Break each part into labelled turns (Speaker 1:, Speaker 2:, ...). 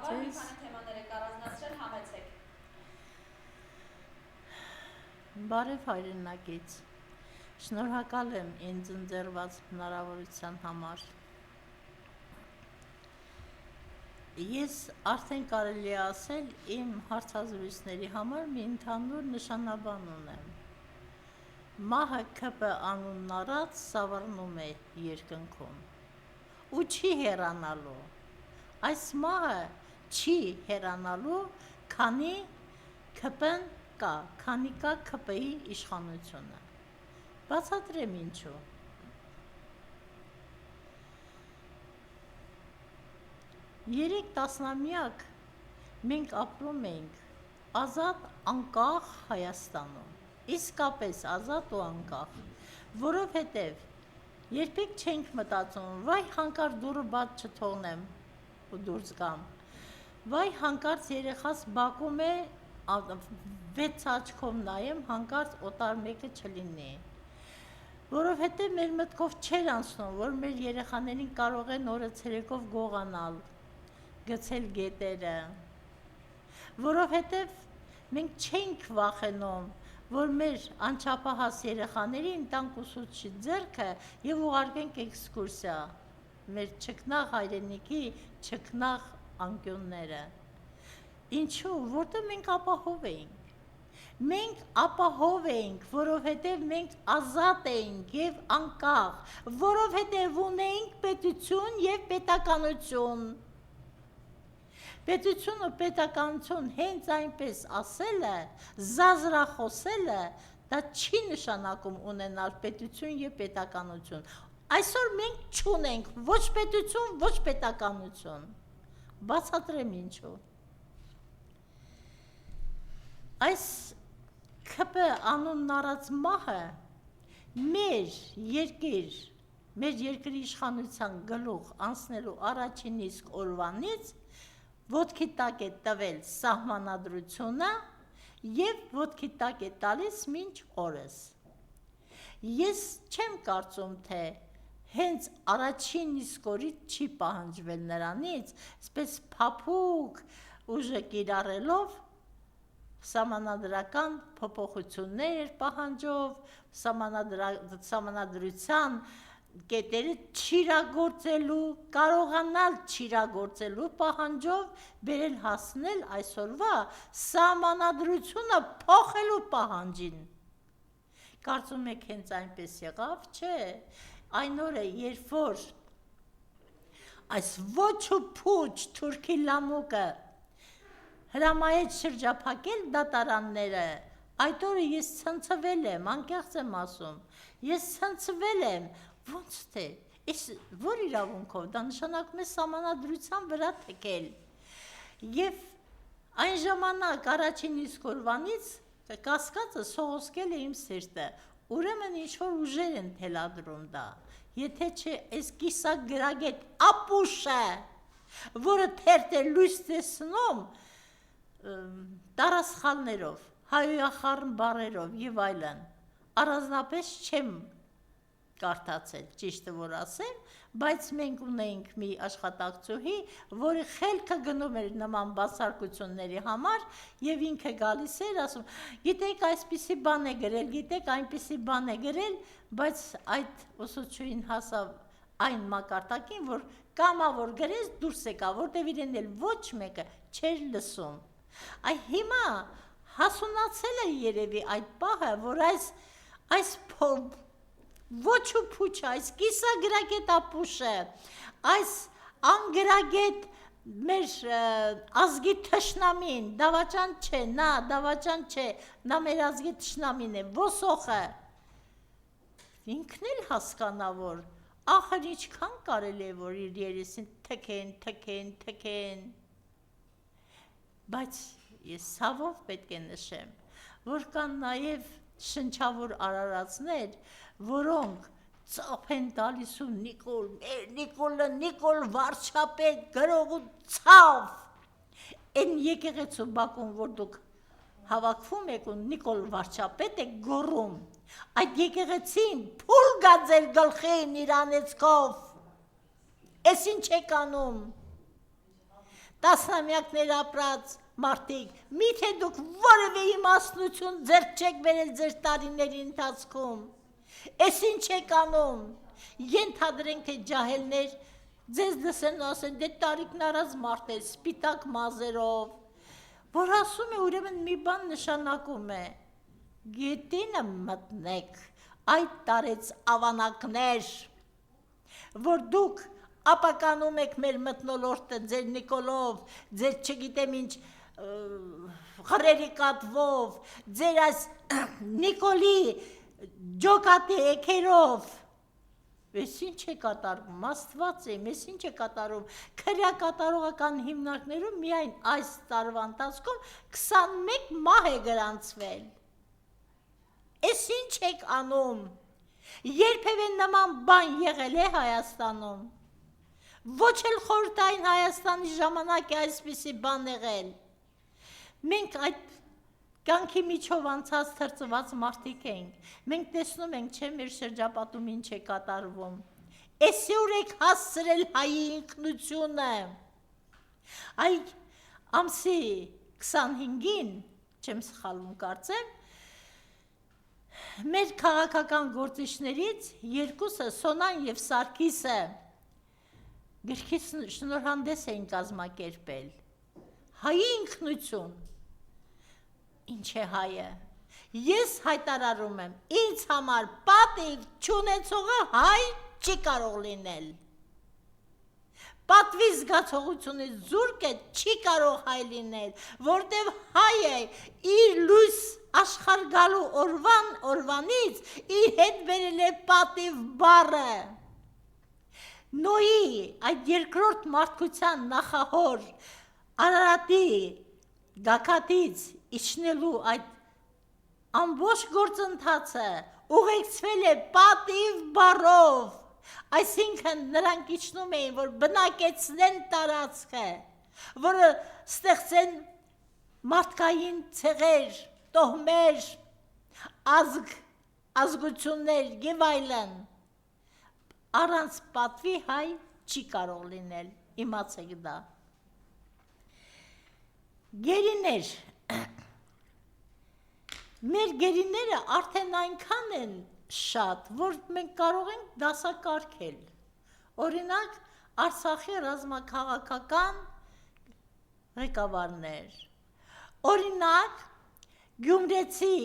Speaker 1: ձեզ։
Speaker 2: Թեմաներ եք առանձնացրել, համեցեք։
Speaker 1: Բարև հայրենակից, շնորհակալ եմ ինձ ընձեռված հնարավորության համար։ Ես արդեն կարելի է ասել իմ հարցազրույցների համար մի ընդհանուր նշանաբան ունեմ։ Մահը ՔՊ անունն առած սավառնում է երկնքում ու չի հեռանալու։ Այս մահը չի հեռանալու, քանի ՔՊ-ն կա, քանի կա ՔՊ-ի իշխանությունը։ Բացատրեմ ինչու։ 3 տասնամյակ մենք ապրում ենք ազատ անկախ Հայաստանում, իսկապես ազատ ու անկախ, որովհետև երբեք չենք մտածում, վայ հանկարծ դուռը բաց չթողնեմ ու դուրս գամ, վայ հանկարծ երեխաս բակում է, 6 աչքով նայեմ, հանկարծ օտար մեկը չլինի, որովհետև մեր մտքով չէր անցնում, որ մեր երեխաներին կարող են օրը ցերեկով գողանալ, գցել գետերը, որովհետև մենք չենք վախենում, որ մեր անչափահաս երեխաներին տանք ուսուցչի ձեռքը և ուղարկենք էքսկուրսիա, մեր չքնաղ հայրենիքի չքնաղ անկյունները։ Ինչու, որտեղ մենք ապահով էինք։ Մենք ապահով էինք, որովհետև մենք ազատ էինք և անկախ, որովհետև ունեինք պետություն և պետականություն։ Պետություն ու պետականություն հենց այնպես ասելը, զազրախոսելը, դա չի նշանակում ունենալ պետություն և պետականություն։ Այսօր մենք չունենք ոչ պետություն, ոչ պետականություն։ Բացատրեմ ինչու։ Այս ՔՊ անունն առած մահը մեր երկրի իշխանության գլուխ անցնելու առաջին իսկ օրվանից ոտքի տակ է տվել սահմանադրությունը և ոտքի տակ է տալիս մինչ օրս։ Ես չեմ կարծում, թե հենց առաջին իսկ օրից չի պահանջվել նրանից, այսպես փափուկ ուժը կիրառելով սահմանադրական փոփոխություններ պահանջով, սահմանադրության կետերը չիրագործելու, կարողանալ չիրագործելու պահանջով բերել հասնել այսօրվա սահմանադրությունը փոխելու պահանջին։ Կարծում եք հենց այնպես եղավ, չէ, այն օրը, երբ որ այս ոչ ու փուչ թուրքի լամուկը հրամայեց շրջափակել դատարանները, այդ օրը ես ցնցվել եմ, անկեղծ եմ ասում, ես ցնցվել եմ, ոնց թե, որ իրավունքով, դա նշանակում է սահմանադրության վրա թեքել։ Եվ այն ժամանակ առաջին իսկ օրվանից կասկածը սողոսկել է իմ սիրտը, ուրեմն ինչ-որ ուժեր են թելադրում դա, եթե չէ այս կիսագրագետ ապուշը, որը թերթ է լույս տեսնում տարասխալներով, հայոյախառն բառերով և այլն, առանձնապես չեմ կարդացել, ճիշտը որ ասեմ, բայց մենք ունեինք մի աշխատակցուհի, որի խելքը գնում էր նման բացարկությունների համար և ինքը գալիս էր ասում, գիտեք այսպիսի բան է գրել, գիտեք այնպիսի բան է գրել, բայց այդ ուսուցչուհին հասավ այն մակարդակին, որ կամավոր գրեց դուրս եկա, որտև իրեն էլ ոչ մեկը չէր լսում։ Այ հիմա հասունացել է երևի այդ պահը, որ այս ոչ ու փուչը, այս կիսագրագետ ապուշը, այս անգրագետ մեր ազգի թշնամին, դավաճան չէ, նա դավաճան չէ, նա մեր ազգի թշնամին է, ոսոխը, ինքն էլ հասկանա, որ ախր ինչքան կարելի է, որ իր երեսին թքեն, բայց ես ցավով պետք է նշեմ, որ կան նաև շնչավոր արարածներ, որոնք ծափ են տալիս ու Նիկոլ վարչապետ գրող ու ցավ, են եկեղեցու բակում, որ դուք հավաքվում եք ու Նիկոլ վարչապետ եք գոռում, այդ եկեղեցին փուլ գա ձեր գլխին իր անեծքով, էս ինչ եք անում, տասնամյակներ ապրած մարդիկ, միթե դուք որևէ իմաստնություն ձեռք չեք բերել ձեր տարիների ընթացքում, էս ինչ եք անում, ենթադրենք թե ջահելներ ձեզ լսեն ու ասեն, դե տարիքն առած մարդ է, սպիտակ մազերով, որ ասում է ուրեմն մի բան նշանակում է, գետինը մտնեք, այդ տարեց ավանակներ, որ դուք ապականում եք մեր մտնոլորտը ձեր Նիկոլով, ձեր չգիտեմ ինչ խրերի կատվով, ձեր այս Նիկոլի ջոկատի էքերով, ես ինչ է կատարում, աստված եմ, ես ինչ է կատարում, քրյա կատարողական հիմնարկներում միայն այս տարվա ընթացքում 21 մահ է գրանցվել, ես ինչ եք անում, երբևէ նման բան եղել է Հայաստանում, ոչ էլ խորհրդային Հայաստանի ժամանակ է այսպիսի բան եղել, մենք այդ կյանքի միջով անցած թրծված մարդիկ ենք, մենք տեսնում ենք, չէ, մեր շրջապատում ինչ է կատարվում, էսի ուր եք հասցրել հայի ինքնությունը, այ ամսի 25-ին, չեմ սխալվում կարծեմ, մեր քաղաքական գործիչներից երկուսը, Սոնան և Սարգիսը, գրքի շնորհանդես էին կազմակերպել, հայի ինքնություն, ինչ է հայը, ես հայտարարում եմ, ինձ համար պատիվ չունեցողը հայ չի կարող լինել, պատվի զգացողությունից զուրկը չի կարող հայ լինել, որտև հայը իր լույս աշխարհ գալու օրվանից իր հետ բերել է պատիվ բառը, Նոյի այդ երկրորդ մարդկության նախահոր Արարատի գագաթից իջնելու այդ ամբողջ գործընթացը ուղեկցվել է պատիվ բառով, այսինքն նրանք իջնում էին, որ բնակեցնեն տարածքը, որը ստեղծեն մարդկային ցեղեր, տոհմեր, ազգություններ եւ այլն, առանց պատվի հայ չի կարող լինել, իմացեք դա։ Գերիներ, մեր գերիները արդեն այնքան են շատ, որ մենք կարող ենք դասակարգել, օրինակ Արցախի ռազմաքաղաքական ղեկավարներ, օրինակ գյումրեցի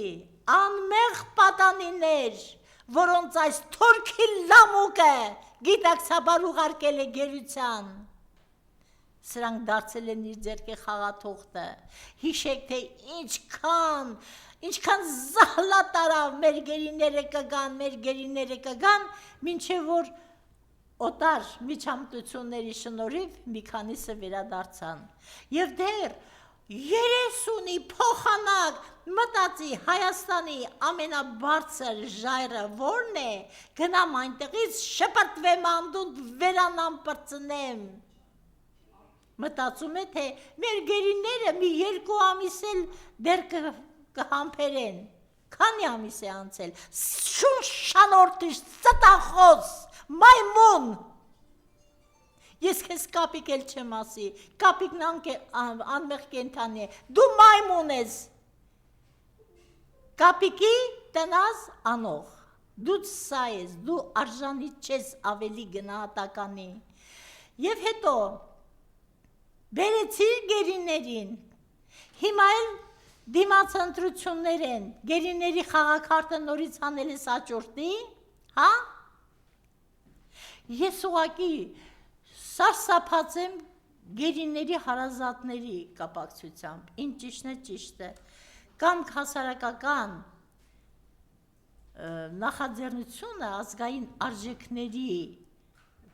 Speaker 1: անմեղ պատանիներ, որոնց այս թուրքի լամուկը գիտակցաբար ուղարկել է գերության, սրանք դարձել են իր ձեռքի խաղաթուղթը, հիշեք, թե ինչքան զահլատարավ մեր գերիները կգան, մինչև որ օտար միջամտությունների շնորհիվ մի քանիսը վերադարձան, և դեռ 30-ի փոխանակ մտածի Հայաստանի ամենաբարձր ժայռը որն է, գնամ այնտեղից շպրտվեմ անդունդ վերանամ պրծնեմ, մտածում է, թե մեր գերիները մի 2 ամիս էլ դեռ կհամբերեն, քանի ամիս է անցել, շանորդիշ, ծտախոս, մայմուն, ես քեզ կապիկ էլ չեմ ասի, կապիկն անմեղ կենթանի է, դու մայմուն ես, կապիկի տնազ անող, դու սա ես, դու արժանի չես ավելի գնահատականի, և հետո բերեցիր գերիներին, հիմա էլ դիմաց ընտրություններ են, գերիների խաղաքարտը նորից հանել ես աճուրդի, հա? Ես ուղղակի սարսափած եմ գերիների հարազատների կապակցությամբ, ինչ ճիշտն է ճիշտ է, կամ հասարակական նախաձեռնությունը ազգային արժեքների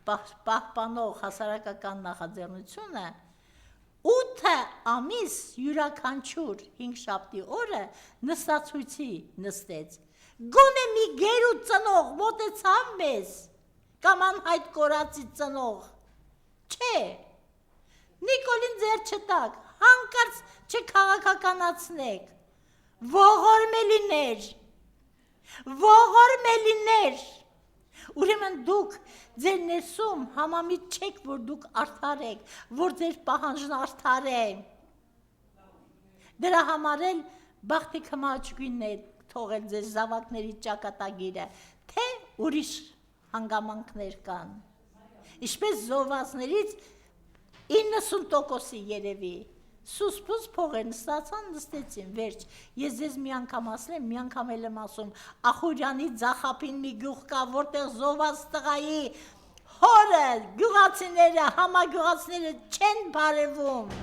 Speaker 1: պահպանող հասարակական նախաձեռնությունը 8 ամիս յուրաքանչյուր 5 շաբթի օրը նստացույցի նստեց, գոնե մի գեր ու ծնող մոտեցավ մեզ, կամ անհայտ կորածի ծնող, չէ, Նիկոլին ձեր չտակ, հանկարծ չքաղաքականացնեք, ողորմելիներ, Ուրեմն դուք ձեր ներսում համամիտ չեք, որ դուք արդար եք, որ ձեր պահանջն արդար է։ Դրա համար էլ բախտի քմաճկույնն է թողել ձեր զավակների ճակատագիրը, թե ուրիշ հանգամանքներ կան։ Ինչպես զոհվածներից 90%-ի երևի սուսպուս փողեր նստացան, նստեցին, վերջ։ Ես ձեզ մի անգամ ասեմ, մի անգամ էլ եմ ասում, Ախուրյանի Ձախապին մի գյուղ կա, որտեղ զոհված տղայի հորը, գյուղացիները, համագյուղացիները չեն բարևում,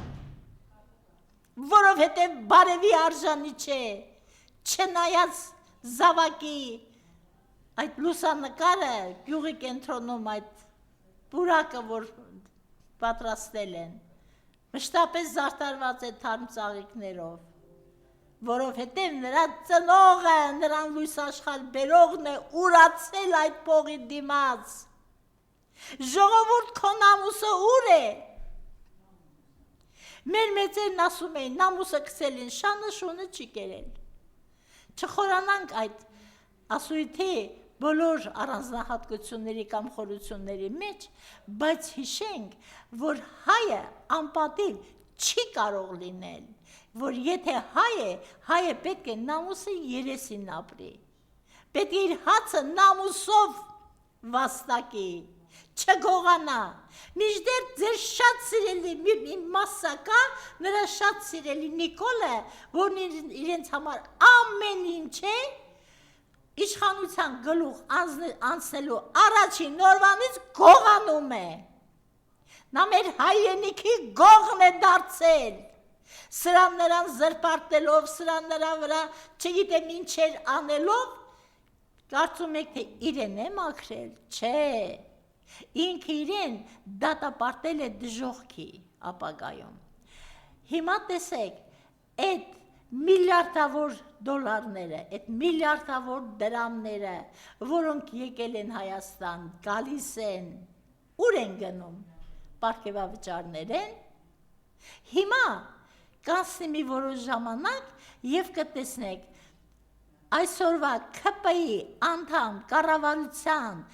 Speaker 1: որովհետև բարևի արժանի չէ, չնայած զավակի այդ լուսանկարը գյուղի կենտրոնում այդ պուրակը, որ պատրաստել են, մշտապես զարդարված է թարմ ծաղիկներով, որովհետև նրա ծնողը, նրան լույս աշխարհ բերողն է ուրացել այդ փողի դիմաց։ Ժողովուրդ, քո նամուսը ուր է։ Մեր մեծերն ասում էին, նամուսը գցել են, շանը շունը չի կերել։ Չխորանանք այդ ասույթի բոլոր առանձնահատկությունների կամ խորությունների մեջ, բայց հիշենք, որ հայը անպատիվ չի կարող լինել, որ եթե հայը պետք է նամուսը երեսին ապրի, պետք է իր հացը նամուսով վաստակի, չգողանա, մինչդեռ ձեր շատ սիրելի մի մասսա կա, նրա շատ սիրելի Նիկոլը, որն իրենց համար ամեն ինչ է, իշխանության գլուխ անցնելու առաջին օրվանից գողանում է, նա մեր հայրենիքի գողն է դարձել, սրան նրան զրպարտելով, սրան նրա վրա չգիտեմ ինչեր անելով, կարծում եք, թե իրեն է մաքրել, չէ, ինքը իրեն դատապարտել է դժոխքի ապագայում։ Հիմա տեսեք, այդ միլիարդավոր դոլարները, այդ միլիարդավոր դրամները, որոնք եկել են Հայաստան, գալիս են, ուր են գնում, պարգևավճարներ են, հիմա կանցնի մի որոշ ժամանակ և կտեսնեք, այսօրվա ՔՊ-ի անդամ կառավարության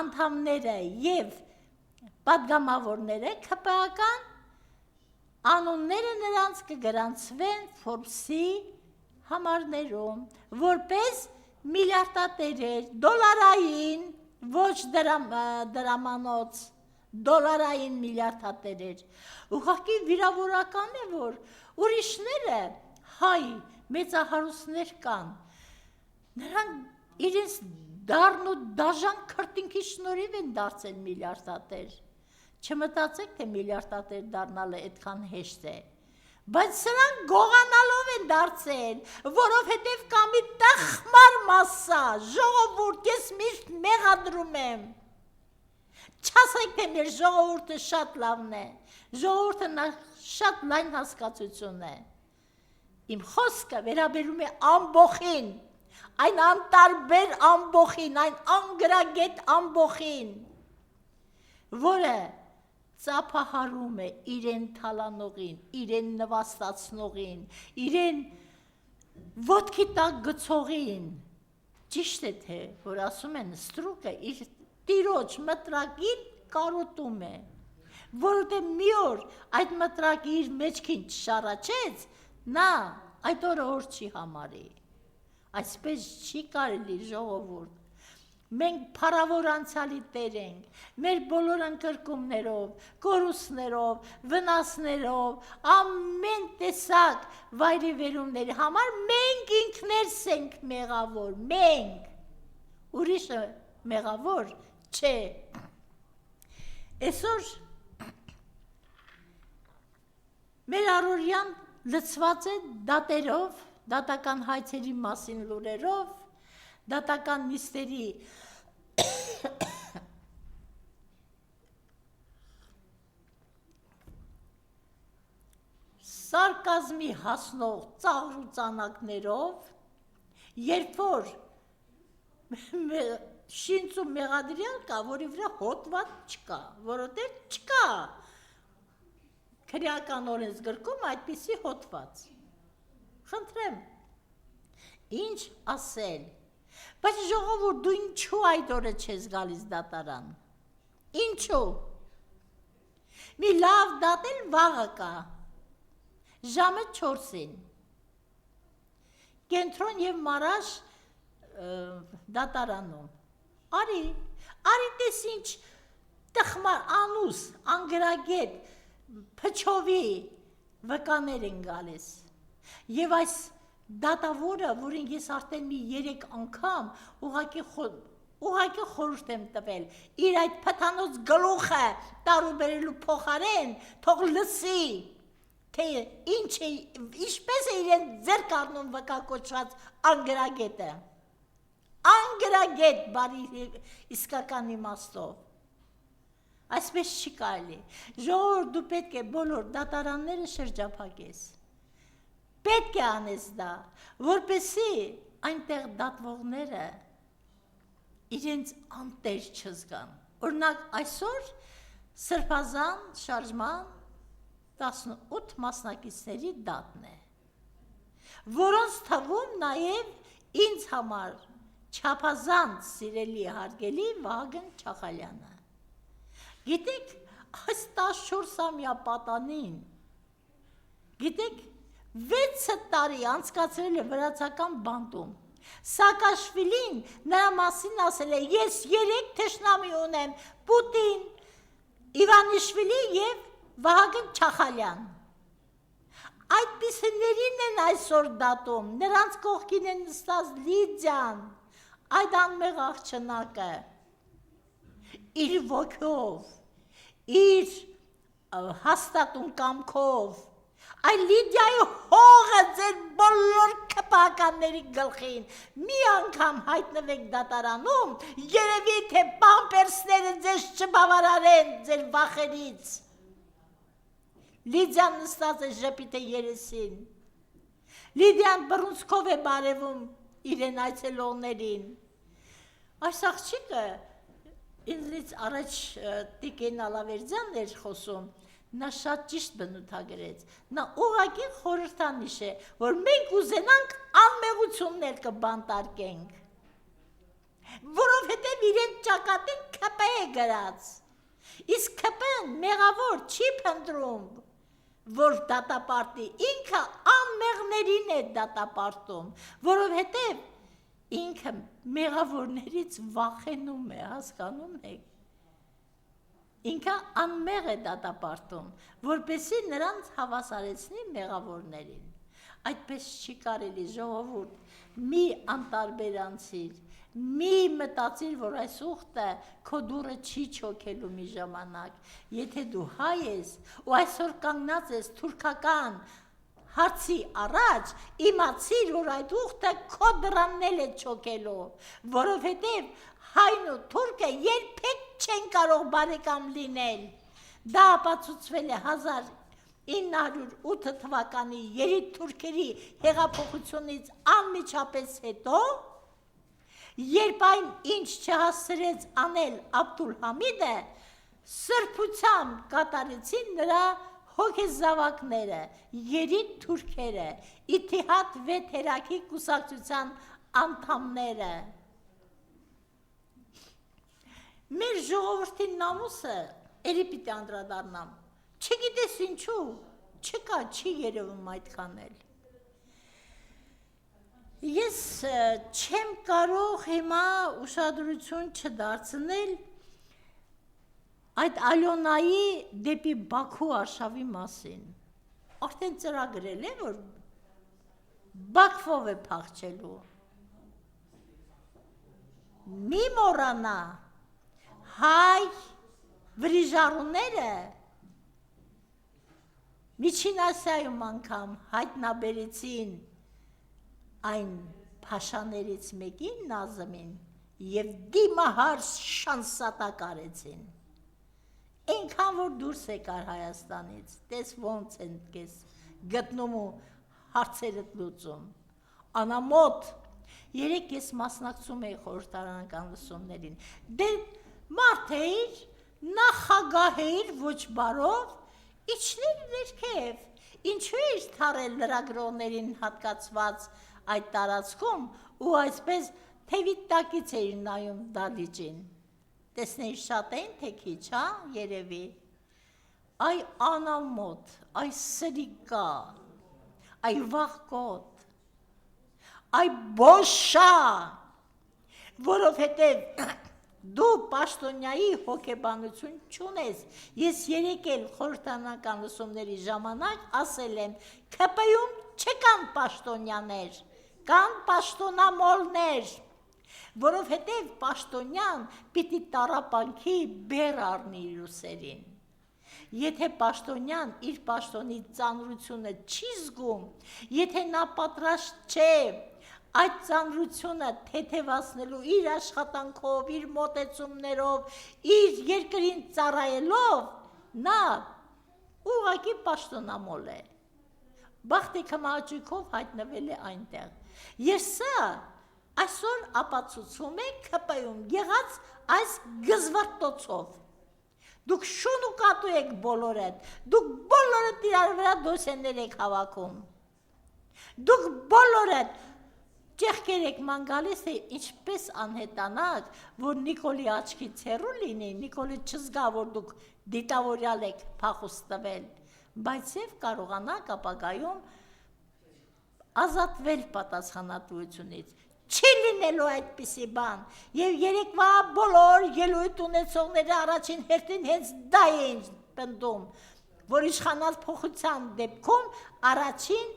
Speaker 1: անդամները և պատգամավորները ՔՊ-ական անունները նրանց կգրանցվեն Forbes-ի համարներում, որպես միլիարդատերեր, դոլարային, ոչ դրամանոց, դոլարային միլիարդատերեր։ Ուղղակի վիրավորական է, որ ուրիշները հայ մեծահարուստներ կան, նրանք իրենց դառն ու դաժան քրտինքի շնորհիվ են դարձել միլիարդատեր։ Չմտածեք, թե միլիարդատեր դառնալը այդքան հեշտ է, բայց սրանք գողանալով են դարձել, որովհետև կա մի տխմար մասսա, ժողովուրդ, ես միշտ մեղադրում եմ, չասեք, թե մեր ժողովուրդը շատ լավն է, ժողովուրդը շատ լայն հասկացություն է, իմ խոսքը վերաբերում է ամբոխին, այն անտարբեր ամբոխին, այն անգրագետ ամբոխին, որը ծափահարում է իրեն թալանողին, իրեն նվաստացնողին, իրեն ոտքի տակ գցողին, ճիշտ է թե, որ ասում են ստրուկը իր տիրոջ մտրակին կարոտում է, որովհետև մի օր այդ մտրակը իր մեջքին չշառաչեց, նա այդ օրը օր չի համարի, այսպես չի կարելի ժողովուրդ, մենք փառավոր անցյալի տեր ենք, մեր բոլոր ընկրկումներով, կորուստներով, վնասներով, ամեն տեսակ վայրիվերումների համար մենք ինքներս ենք մեղավոր, մենք, ուրիշը մեղավոր չէ։ Այսօր մեր առօրյան լցված է դատերով, դատական հայցերի մասին լուրերով, դատական նիստերի սարկազմի հասնող ծաղր ու ծանակներով, երբ որ շինց ու մեղադրյալ կա, որի վրա հոտված չկա, որովհետև չկա քրեական օրենսգրքում այդպիսի հոտված։ Խնդրեմ, ինչ ասել, Բայց ժողովուրդ, դու ինչու այդ օրը չես գալիս դատարան։ Ինչու։ Մի լավ դատ էլ վաղը կա։ Ժամը 4-ին։ Կենտրոն եւ Մարաշ դատարանում։ Արի տես ինչ տխմար անուս, անգրագետ, փչովի վկաներ են գալիս։ Եվ այս դատավորը, որին ես արդեն մի 3 անգամ ուղղակի խորհուրդ եմ տվել, իր այդ փթանոց գլուխը տարուբերելու փոխարեն թող լսի, թե ինչպես է իրեն ձեռք առնում վկակոչված անգրագետը։ Անգրագետ բարի իսկական իմաստով։ Այսպես չի կարելի։ Ժողովուրդ, դու պետք է բոլոր դատարանները շրջափակես։ Պետք է անես դա, որպեսզի այնտեղ դատվողները իրենց անտեր չզգան։ Օրինակ այսօր Սրբազան շարժման 18 մասնակիցների դատն է, որոնց թվում նաև ինձ համար չափազանց սիրելի հարգելի Վահագն Չախալյանը։ Գիտեք, այս 14-ամյա պատանին, գիտեք, 6 տարի անցկացրել է վրացական բանտում, Սակաշվիլին նրա մասին ասել է, ես 3 թշնամի ունեմ, Պուտին, Իվանիշվիլի և Վահագն Չախալյան։ Այդպիսիներին են այսօր դատում, նրանց կողքին են նստած Լիդիան, այդ անմեղ աղջնակը, իր ոգով, իր հաստատուն կամքով, այ Լիդիայի հողը ձեր բոլոր քպականների գլխին, մի անգամ հայտնվեք դատարանում, երևի թե պամպերսները ձեզ չբավարարեն ձեր վախերից։ Լիդիան նստած է ժպիտ է երեսին, Լիդիան բռունցքով է բարևում իրեն այցելողներին։ Այս աղջիկը ինձնից առաջ Տիկին Ալավերդյանն էր խոսում, նա շատ ճիշտ բնութագրեց, նա ուղղակի խորհրդանիշ է, որ մենք ուզենանք անմեղություններ կբանտարկենք, որովհետև իրեն ճակատին ՔՊ է գրած, իսկ ՔՊ-ն մեղավոր չի փնտրում, որ դատապարտի, ինքը անմեղներին է դատապարտում, որովհետև ինքը մեղավորներից վախենում է, հասկանում եք։ Ինքը անմեղ է դատապարտում, որպեսզի նրանց հավասարեցնի մեղավորներին։ Այդպես չի կարելի, ժողովուրդ, մի անտարբերանցիր, մի մտածիր, որ այս ուխտը քո դուռը չի չոքելու մի ժամանակ, եթե դու հայ ես ու այսօր կանգնած ես թուրքական հարցի առաջ, իմացիր, որ այդ ուխտը քո դռանն է չոքելու, որովհետև հայն ու թուրքը երբեք չեն կարող բարեկամ լինել։ Դա ապացուցվել է 1908 թվականի երիտ թուրքերի հեղափոխությունից անմիջապես հետո, երբ այն ինչ չհասցրեց անել Աբդուլհամիդը, սրբությամբ կատարեցին նրա հոգեզավակները, երիտ թուրքերը, Իթիհադ վեթերակի կուսակցության անդամները։ Մեր ժողովրդի նամուսը էլի պիտի անդրադառնամ, չգիտես ինչու, չկա, չի երևում այդքան էլ։ Ես չեմ կարող հիմա ուշադրություն չդարձնել այդ Ալյոնայի դեպի Բաքու արշավի մասին։ Արդեն ծրագրել է, որ Բաքվով է փախչելու։ Մի մոռանա, հայ վրիժառուները Միջին Ասիայում անգամ հայտնաբերեցին այն փաշաներից մեկին Նազմին և դիմահար շանսատակ արեցին։ Այնքան որ դուրս եկար Հայաստանից, տես ոնց են կես գտնում ու հարցերդ լուծում։ Անամոտ, երեկ ես մասնակցում էի խորհրդարանական լսումներին, դե մարդ էիր, նախագահ էիր ոչ բարով, իջներ ներքև, ինչու էիր թարել լրագրողներին հատկացված այդ տարածքում ու այսպես թևի տակից էիր նայում դալիճին, տեսնեի շատ էին, թե քիչ, հա, երևի, այ անամոտ, այ սրիկա, այ վաղկոտ, այ բոշա, որովհետև դու պաշտոնյայի հոգեբանություն չունես, ես երեկ էլ խորհրդանական լսումների ժամանակ ասել եմ, ՔՊ-ում չկան պաշտոնյաներ, կան պաշտոնամոլներ, որովհետև պաշտոնյան պիտի տառապանքի բեռ առնի իր ուսերին, եթե պաշտոնյան իր պաշտոնի ծանրությունը չի զգում, եթե նա պատրաստ չէ այդ ծանրությունը թեթևացնելու իր աշխատանքով, իր մոտեցումներով, իր երկրին ծառայելով, նա ուղղակի պաշտոնամոլ է, բախտի քմահաճույքով հայտնվել է այնտեղ, և սա այսօր ապացուցում է ՔՊ-ում եղած այս գզվռտոցով, դուք շուն ու կատու եք բոլորդ, դուք բոլորդ իրար վրա դոսեներ եք հավաքում, դուք բոլորդ ճեղքեր եք ման գալիս, թե ինչպես անհետանաք, որ Նիկոլի աչքից հեռու լինի, Նիկոլի չզգա, որ դուք դիտավորյալ եք փախուստ տվել, բայց և կարողանաք ապագայում ազատվել պատասխանատվությունից, չի լինելու այդպիսի բան, և երեկվա բոլոր ելույթ ունեցողները առաջին հերթին հենց դա էին պնդում, որ իշխանած փոխության դեպքում առաջին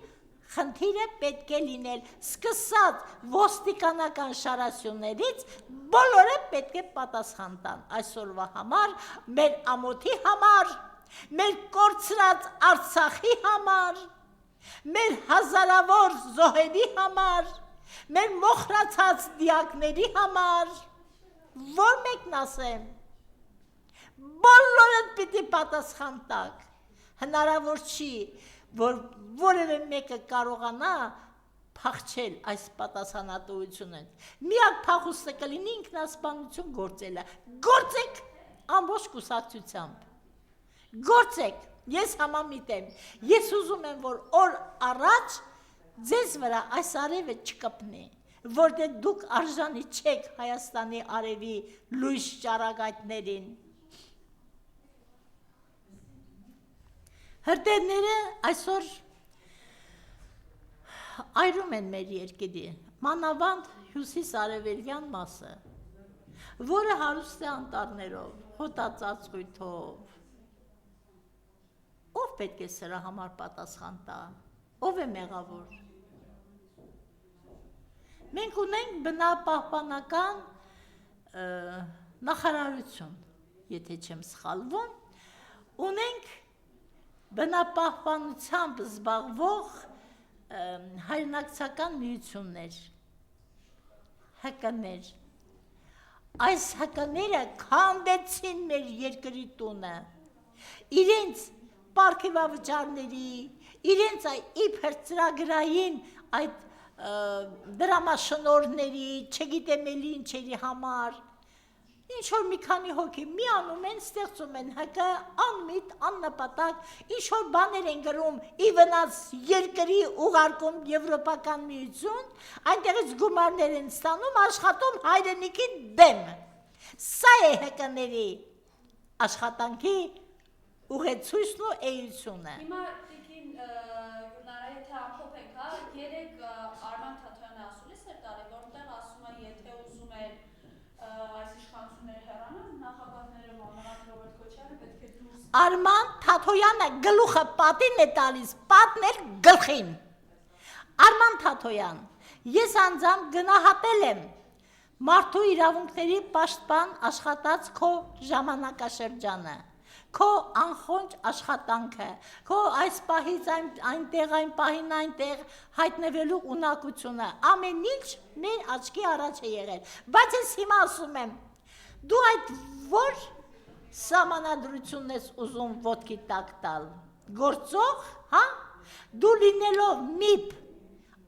Speaker 1: խնդիրը պետք է լինել, սկսած ոստիկանական շարասյուններից, բոլորը պետք է պատասխան տան այսօրվա համար, մեր ամոթի համար, մեր կորցրած Արցախի համար, մեր հազարավոր զոհերի համար, մեր մոխրացած դիակների համար, որ մեկն ասեմ, բոլորդ պիտի պատասխան տաք, հնարավոր չի, որ որևէ մեկը կարողանա փախչել այս պատասխանատվությունը, միակ փախուստը կլինի ինքնասպանություն գործելը, գործեք ամբողջ կուսակցությամբ, գործեք, ես համամիտ եմ, ես ուզում եմ, որ օր առաջ ձեզ վրա այս արևը չկպնի, որտեղ դուք արժանի չեք Հայաստանի արևի լույս ճառագայթներին, հրդեհները այսօր այրում են մեր երկրի, մանավանդ հյուսիս-արևելյան մասը, որը հարուստ է անտառներով, հոտածածկույթով, ով պետք է սրա համար պատասխան տա, ով է մեղավոր, մենք ունենք բնապահպանական նախարարություն, եթե չեմ սխալվում, ունենք բնապահպանությամբ զբաղվող հայրենակցական միություններ, ՀԿ-ներ, այս ՀԿ-ները քանդեցին մեր երկրի տունը, իրենց պարգևավճարների, իրենց իբր ծրագրային այդ դրամաշնորհների, չգիտեմ էլ ինչերի համար, ինչ-որ մի քանի հոգի միանում են, ստեղծում են ՀԿ, անմիտ, աննպատակ, ինչ-որ բաներ են գրում, ի վնաս երկրի ուղարկում Եվրոպական միություն, այնտեղից գումարներ են ստանում, աշխատում հայրենիքի դեմ, սա է ՀԿ-ների աշխատանքի ուղեցույցն ու էությունը։
Speaker 2: Հիմա տիկին Գուլնարա, եթե ամփոփենք, հա, երեք Արման Թաթոյանը ասուլիս էր տալի, որտեղ ասում է, եթե ուզում են այս իշխանությունները հեռանան, նախագահները մանավանդ Ռոբերտ Քոչարյանը պետք է դուրս
Speaker 1: Արման Թաթոյանը գլուխը պատին է տալիս, պատն էլ գլխին։ Արման Թաթոյան, ես անձամբ գնահատել եմ մարդու իրավունքների պաշտպան աշխատած քո ժամանակաշրջանը, քո անխոնջ աշխատանքը, քո այս պահից այնտեղ, այն պահին այնտեղ հայտնվելու ունակությունը, ամեն ինչ մեր աչքի առաջ է եղել, բայց ես հիմա ասում եմ, դու այդ որ սահմանադրությունն ես ուզում ոտքի տակ տալ, գործող, հա, դու լինելով միբ,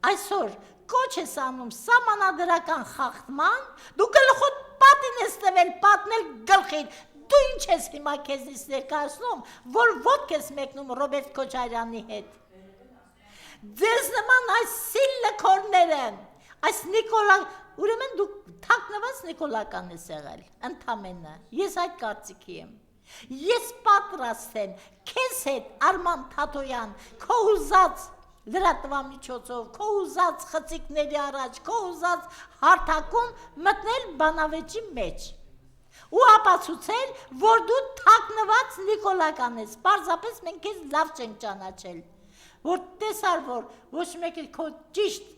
Speaker 1: այսօր կոչ ես անում սահմանադրական խախտման, դու գլխոտ պատին ես տվել, պատնել գլխին, դու ինչ ես հիմա քեզնից ներկայացնում, որ ոտք ես մեկնում Ռոբերտ Քոչարյանի հետ։ Ձեզ նման այս սիլլքորները, այս ուրեմն դու թաքնված նիկոլական ես եղել, ընդամենը, ես այդ կարծիքի եմ, ես պատրաստ եմ, քեզ հետ Արման Թաթոյան, քո ուզած լրատվամիջոցով, քո ուզած խցիկների առաջ, քո ուզած հարթակում մտնել բանավեճի մեջ ու ապացուցել, որ դու թաքնված նիկոլական ես, պարզապես մենք քեզ լավ չենք ճանաչել, որ տեսար, որ ոչ մեկը քո ճիշտ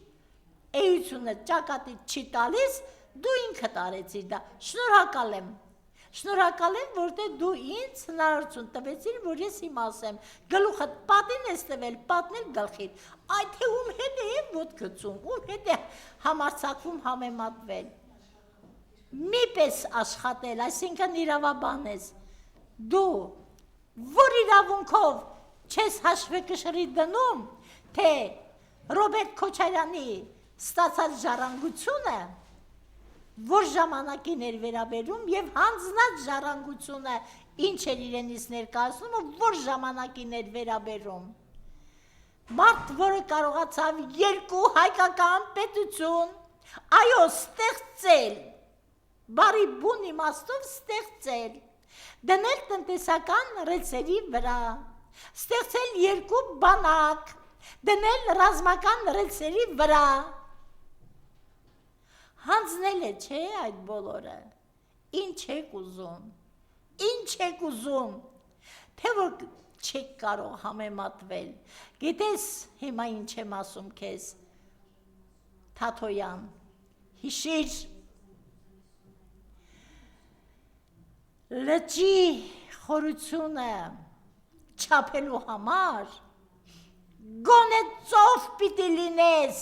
Speaker 1: էությունը ճակատից չի տալիս, դու ինքդ արեցիր դա, շնորհակալ եմ, որտեղ դու ինձ հնարավորություն տվեցիր, որ ես հիմա ասեմ, գլուխդ պատին ես տվել, պատնել գլխիդ, այդ թե ում հետ է ոտք գցում, ում հետ է համարձակվում համեմատվել, մի պես աշխատել, այսինքն իրավաբան ես, դու, որ իրավունքով չես հաշվեկշռի դնում, թե Ռոբերտ Քոչարյանի ստացած ժառանգությունը, որ ժամանակին էր վերաբերում և հանձնած ժառանգությունը ինչ էր իրենից ներկայացնում ու որ ժամանակին էր վերաբերում։ Մարդ, որը կարողացավ երկու հայկական պետություն, այո, ստեղծել, բարի բուն իմաստով ստեղծել, դնել տնտեսական ռելսերի վրա, ստեղծել երկու բանակ, դնել ռազմական ռելսերի վրա, հանձնել է, չէ, այդ բոլորը, ինչ եք ուզում, թե որ չեք կարող համեմատվել, գիտես հիմա ինչ եմ ասում քեզ, Թաթոյան, հիշիր, լճի խորությունը չափելու համար, գոնե ծով պիտի լինես,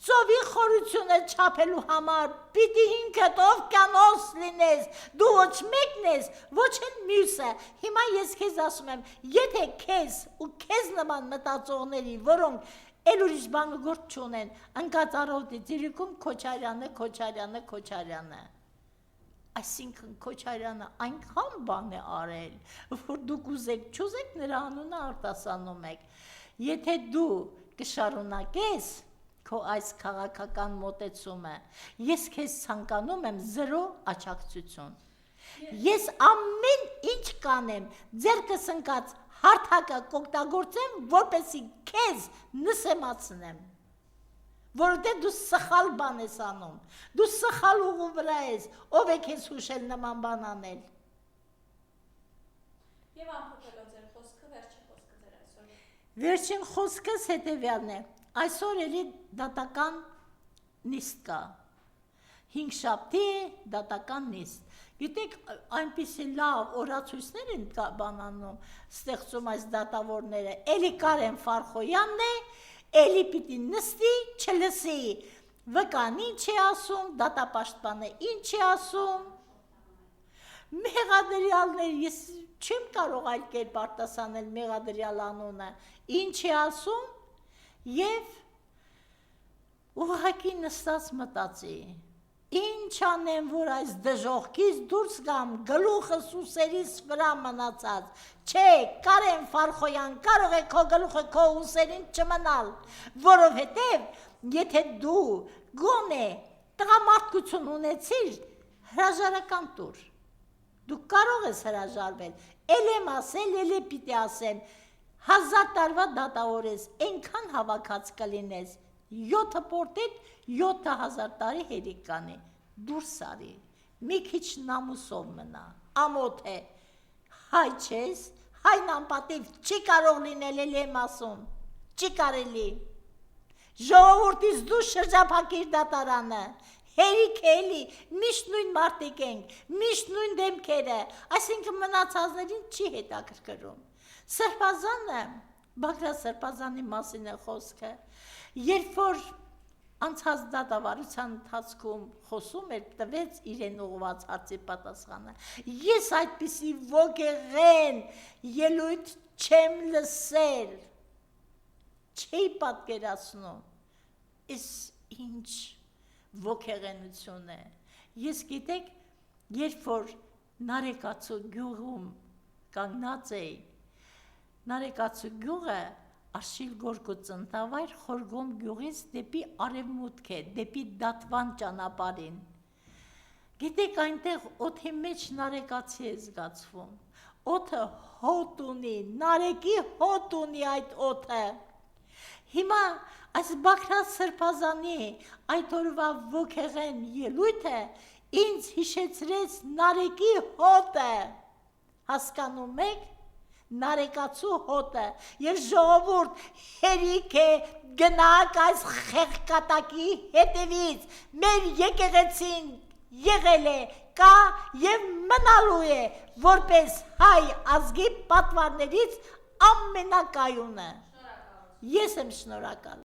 Speaker 1: ծովի խորությունը չափելու համար պիտի ինքդ օվկիանոս լինես, դու ոչ մեկն ես, ոչ էլ մյուսը, հիմա ես քեզ ասում եմ, եթե քեզ ու քեզ նման մտածողների, որոնք էլ ուրիշ բանը գործ չունեն, ընկած առօրդի ծիրիկում Քոչարյանը, այսինքն Քոչարյանը այնքան բան է արել, որ դուք ուզեք չուզեք նրա անունը արտասանում եք, եթե դու կշարունակես քո այս քաղաքական մոտեցումը, ես քեզ ցանկանում եմ զրո աջակցություն, ես ամեն ինչ կանեմ, ձեռքս ընկած հարթակը կօգտագործեմ, որպեսզի քեզ նսեմացնեմ, որովհետև դու սխալ բան ես անում, դու սխալ ուղու վրա ես, ով է քեզ հուշել նման բան անել։
Speaker 2: Եվ ամփոփելով ձեր խոսքը, վերջին խոսքը ձեր այսօր։
Speaker 1: Վերջին խոսքս հետևյալն է, այսօր էլի դատական նիստ կա, 5 շաբթի դատական նիստ, գիտեք այնպիսի լավ օրացույցներ են բանանում, ստեղծում այս դատավորները, էլի Կարեն Ֆարխոյանն է, էլի պիտի նստի, չլսի, վկան ինչ է ասում, դատապաշտպանը ինչ է ասում, մեղադրյալներ, ես չեմ կարող այլ կերպ արտասանել մեղադրյալ անունը, ինչ է ասում, և ուղղակի նստած մտածի, ինչ անեմ, որ այս դժողքից դուրս գամ, գլուխս ուսերիս վրա մնացած, չէ, Կարեն Ֆարխոյան, կարող է քո գլուխը քո ուսերին չմնալ, որովհետև, եթե դու գոնե տղամարդկություն ունեցիր, հրաժարական տուր, դու կարող ես հրաժարվել, էլ եմ ասել, էլ է պիտի ասեմ, 1000 տարվա դատավոր ես, այնքան հավաքած կլինես, 7 պորտետ 7000 տարի հերիք կանի, դուրս արի, մի քիչ նամուսով մնա, ամոթ է, հայ չես, հայն անպատիվ չի կարող լինել, էլ եմ ասում, չի կարելի, ժողովուրդից դու շրջափակիր դատարանը, հերիք էլի, միշտ նույն մարդիկ ենք, միշտ նույն դեմքերը, այսինքն մնացածներին չի հետաքրքրում, Սրբազանը, Բագրատ Սրբազանի մասին է խոսքը, երբ որ անցած դատավարության ընթացքում խոսում էր, տվեց իրեն ուղղված հարցի պատասխանը, ես այդպիսի ոգեղեն ելույթ չեմ լսել, չէի պատկերացնում, ես ինչ ոգեղենություն է, ես գիտեք, երբ որ Նարեկացու գյուղում կանգնած էի, Նարեկացու գյուղը Աշիլ գորգու ծնտավայր խորգոմ գյուղից դեպի արևմուտք է, դեպի դատվան ճանապարհին։ Գիտեք, այնտեղ օդի մեջ նարեկացի է զգացվում։ Օդը հոտ ունի, նարեկի հոտ ունի այդ օդը։ Հիմա այս Բաքրատ Սրբազանի այդ օրվա ոգեղեն ելույթը ինձ հիշեցրեց նարեկի հոտը, հասկանում եք, նարեկացու հոտը, և ժողովուրդ հերիք է գնաք այս խեղկատակի հետևից, մեր եկեղեցին եղել է, կա և մնալու է, որպես հայ ազգի պատվարներից ամենակայունը։ Ես եմ շնորհակալ։